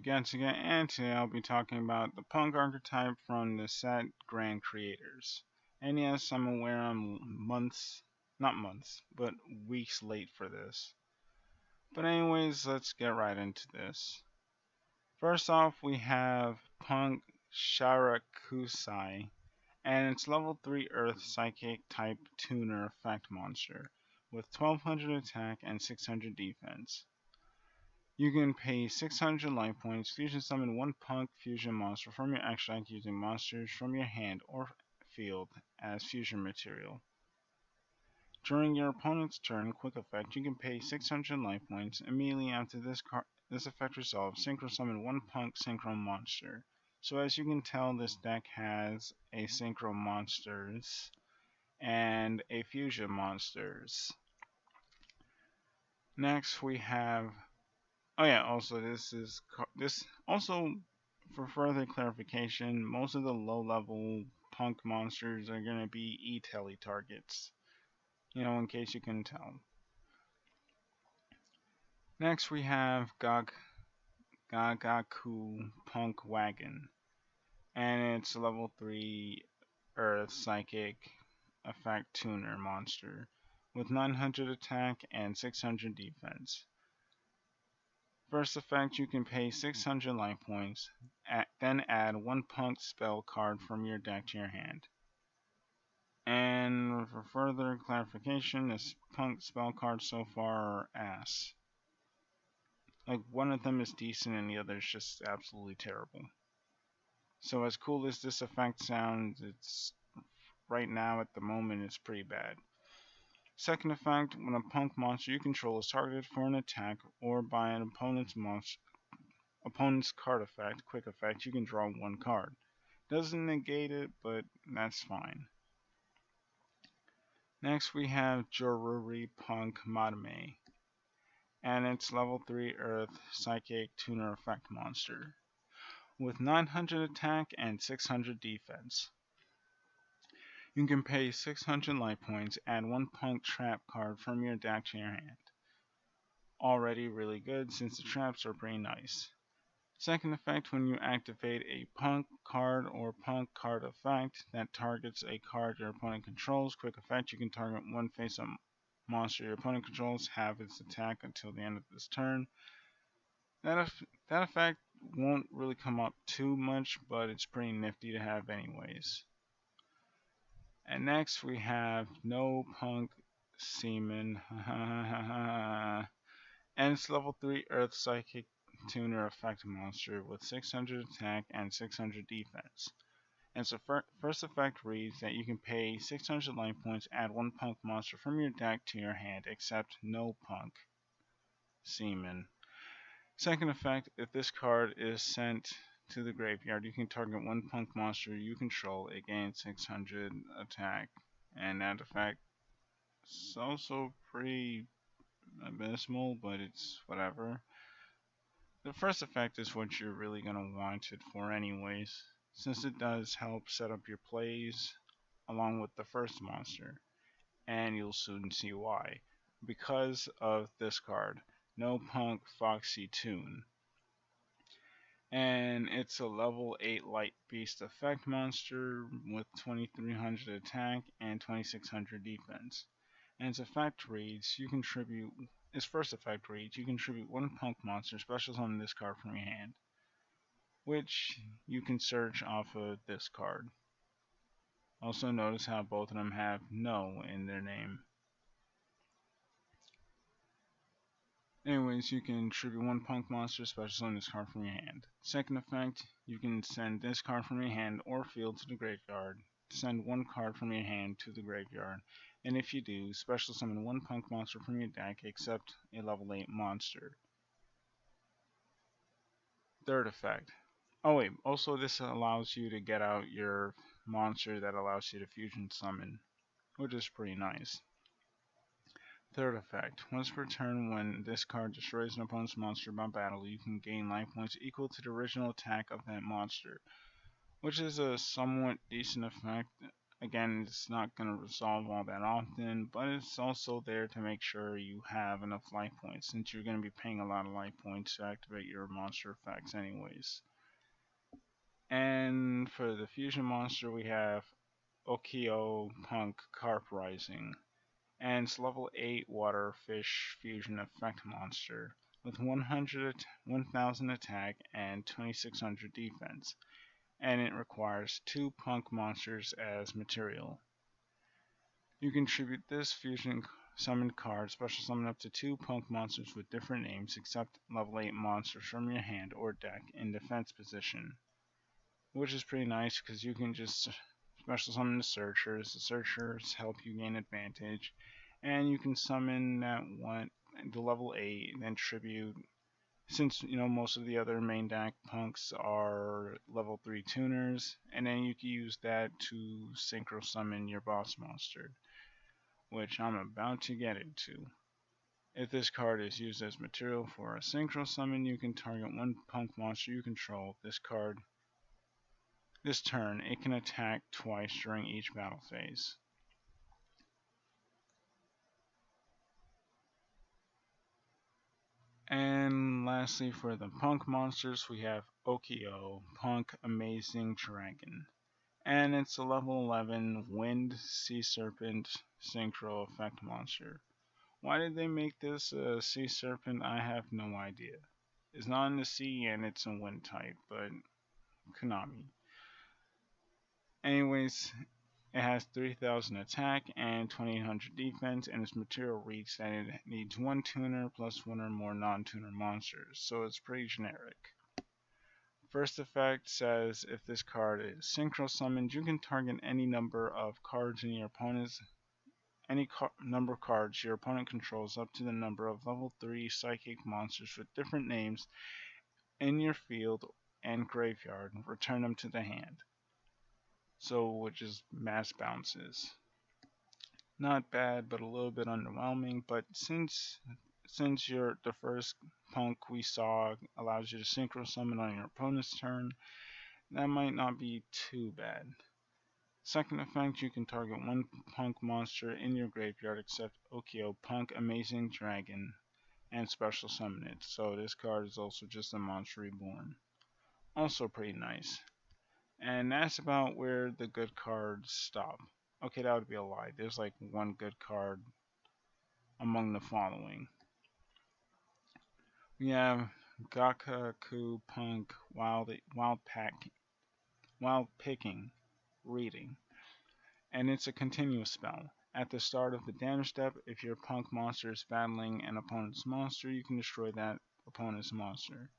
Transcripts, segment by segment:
once again, and today I'll be talking about the punk archetype from the set Grand Creators. And yes, I'm aware I'm months, not months, but weeks late for this. But anyways, let's get right into this. First off, we have Punk Sharakusai, and it's level 3 Earth Psychic type tuner effect monster with 1200 attack and 600 defense. You can pay 600 life points, fusion summon one punk fusion monster from your action deck using monsters from your hand or field as fusion material. During your opponent's turn, quick effect, you can pay 600 life points. Immediately after this effect resolves, synchro summon one punk synchro monster. So as you can tell, this deck has a synchro monsters and a fusion monsters. Next we have Oh yeah, also this also for further clarification, most of the low-level punk monsters are gonna be E-Telly targets. In case you couldn't tell. Next we have Gagaku Punk Wagon, and it's a level 3 Earth Psychic effect tuner monster with 900 attack and 600 defense. First effect, you can pay 600 life points, then add one punk spell card from your deck to your hand. And for further clarification, this punk spell cards so far are ass. Like, one of them is decent and the other is just absolutely terrible. So as cool as this effect sounds, it's right now at the moment it's pretty bad. Second effect, when a punk monster you control is targeted for an attack or by an opponent's card effect, quick effect, you can draw one card. Doesn't negate it, but that's fine. Next we have Joruri Punk Madame, and it's level 3 Earth Psychic Tuner Effect monster with 900 attack and 600 defense. You can pay 600 life points, add one punk trap card from your deck to your hand. Already really good since the traps are pretty nice. Second effect, when you activate a punk card or punk card effect that targets a card your opponent controls, quick effect, you can target one face-up monster your opponent controls, have its attack until the end of this turn. That effect won't really come up too much, but it's pretty nifty to have anyways. And next we have No Punk Seaman, and it's level 3 Earth Psychic Tuner effect monster with 600 attack and 600 defense. And so first effect reads that you can pay 600 life points, add one punk monster from your deck to your hand, except No Punk Seaman. Second effect, if this card is sent to the graveyard, you can target one punk monster you control, it gains 600 attack, and that effect is also pretty abysmal, but it's whatever. The first effect is what you're really going to want it for anyways, since it does help set up your plays along with the first monster, and you'll soon see why. Because of this card, No Punk Foxy Toon. And it's a level 8 Light Beast effect monster with 2300 attack and 2600 defense. And its effect reads, its first effect reads, you contribute one punk monster special summon this card from your hand, which you can search off of this card. Also notice how both of them have no in their name. Anyways, you can tribute one punk monster special summon this card from your hand. Second effect, you can send this card from your hand or field to the graveyard. Send one card from your hand to the graveyard, and if you do, special summon one punk monster from your deck except a level 8 monster. Third effect. Oh wait, also this allows you to get out your monster that allows you to fusion summon, which is pretty nice. Third effect. Once per turn, when this card destroys an opponent's monster by battle, you can gain life points equal to the original attack of that monster, which is a somewhat decent effect. Again, it's not going to resolve all that often, but it's also there to make sure you have enough life points, since you're going to be paying a lot of life points to activate your monster effects anyways. And for the fusion monster, we have P.U.N.K Carp Rising, and it's level 8 water fish fusion effect monster with 1000 attack and 2600 defense, and it requires 2 punk monsters as material. You contribute this fusion summoned card, special summon up to 2 punk monsters with different names except level 8 monsters from your hand or deck in defense position, which is pretty nice because you can just special summon the searchers. The searchers help you gain advantage, and you can summon that one, the level 8, and then tribute. Since most of the other main deck punks are level 3 tuners, and then you can use that to synchro summon your boss monster, which I'm about to get into. If this card is used as material for a synchro summon, you can target one punk monster you control. This turn, it can attack twice during each battle phase. And lastly, for the punk monsters, we have Okio, Punk Amazing Dragon. And it's a level 11 Wind Sea Serpent Synchro Effect monster. Why did they make this a Sea Serpent? I have no idea. It's not in the sea and it's a wind type, but Konami. Anyways, it has 3000 attack and 2800 defense, and its material reads that it needs one tuner plus one or more non-tuner monsters, so it's pretty generic. First effect says if this card is synchro summoned, you can target any number of cards in your opponent's number of cards your opponent controls up to the number of level 3 psychic monsters with different names in your field and graveyard, return them to the hand. So, which is mass bounces. Not bad, but a little bit underwhelming. But since the first punk we saw allows you to synchro summon on your opponent's turn, that might not be too bad. Second effect, you can target one punk monster in your graveyard except Okio Punk Amazing Dragon and special summon it. So this card is also just a monster reborn. Also pretty nice. And that's about where the good cards stop. Okay, that would be a lie. There's like one good card among the following. We have Gakaku Punk Wild Picking Reading. And it's a continuous spell. At the start of the damage step, if your punk monster is battling an opponent's monster, you can destroy that opponent's monster.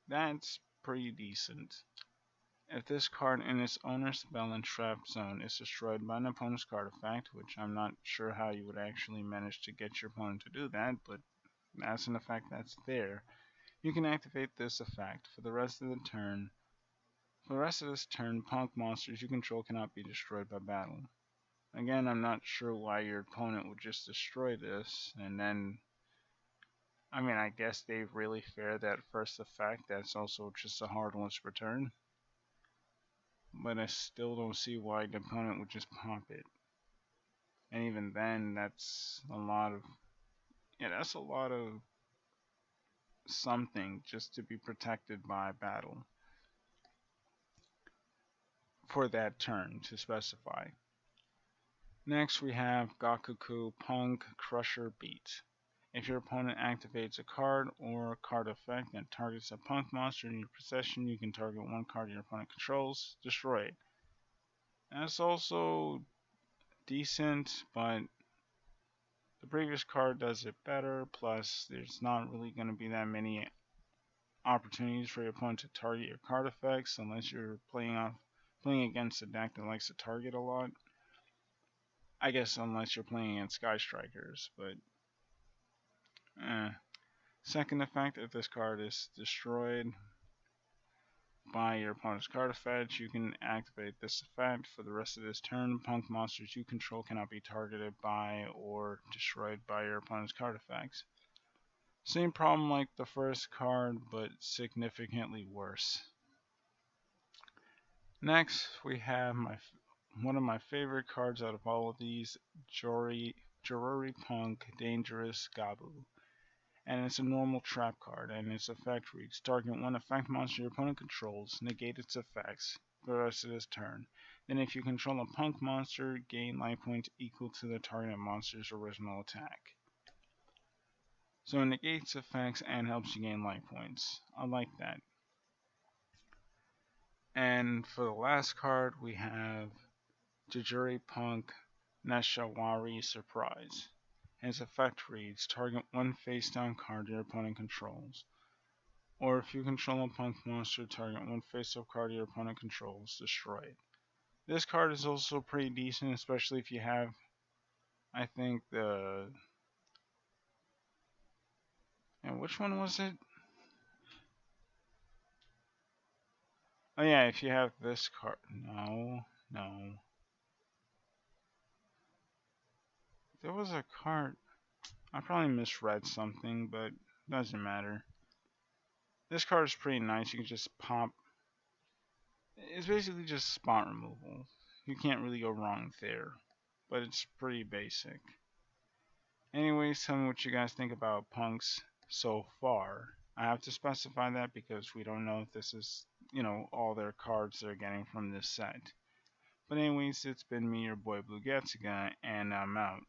That's pretty decent. If this card in its owner's spell and trap zone is destroyed by an opponent's card effect, which I'm not sure how you would actually manage to get your opponent to do that, but that's an effect that's there, you can activate this effect for the rest of the turn. For the rest of this turn, punk monsters you control cannot be destroyed by battle. Again, I'm not sure why your opponent would just destroy this, and then, I guess they really fear that first effect, that's also just a hard one to return. But I still don't see why the opponent would just pop it. And even then, that's a lot of something just to be protected by battle for that turn to specify. Next we have Gakuku Punk Crusher Beat. If your opponent activates a card or card effect that targets a punk monster in your possession, you can target one card your opponent controls, destroy it. That's also decent, but the previous card does it better, plus there's not really going to be that many opportunities for your opponent to target your card effects unless you're playing against a deck that likes to target a lot. I guess unless you're playing against Sky Strikers, but Second effect, if this card is destroyed by your opponent's card effect, you can activate this effect for the rest of this turn. Punk monsters you control cannot be targeted by or destroyed by your opponent's card effects. Same problem like the first card, but significantly worse. Next, we have one of my favorite cards out of all of these, Joruri Punk Dangerous Gabu. And it's a normal trap card, and its effect reads target one effect monster your opponent controls, negate its effects for the rest of this turn. Then, if you control a punk monster, gain life points equal to the target monster's original attack. So it negates effects and helps you gain life points. I like that. And for the last card, we have Jujuri Punk Nashawari Surprise. And its effect reads target one face down card your opponent controls. Or if you control a punk monster, target one face up card your opponent controls, destroy it. This card is also pretty decent, especially if you have, I think, the. And which one was it? Oh, yeah, if you have this card. No, no. There was a card. I probably misread something, but doesn't matter. This card is pretty nice. You can just pop. It's basically just spot removal. You can't really go wrong there, but it's pretty basic. Anyways, tell me what you guys think about punks so far. I have to specify that because we don't know if this is, all their cards they're getting from this set. But anyways, it's been me, your boy Blue Gatsuga, and I'm out.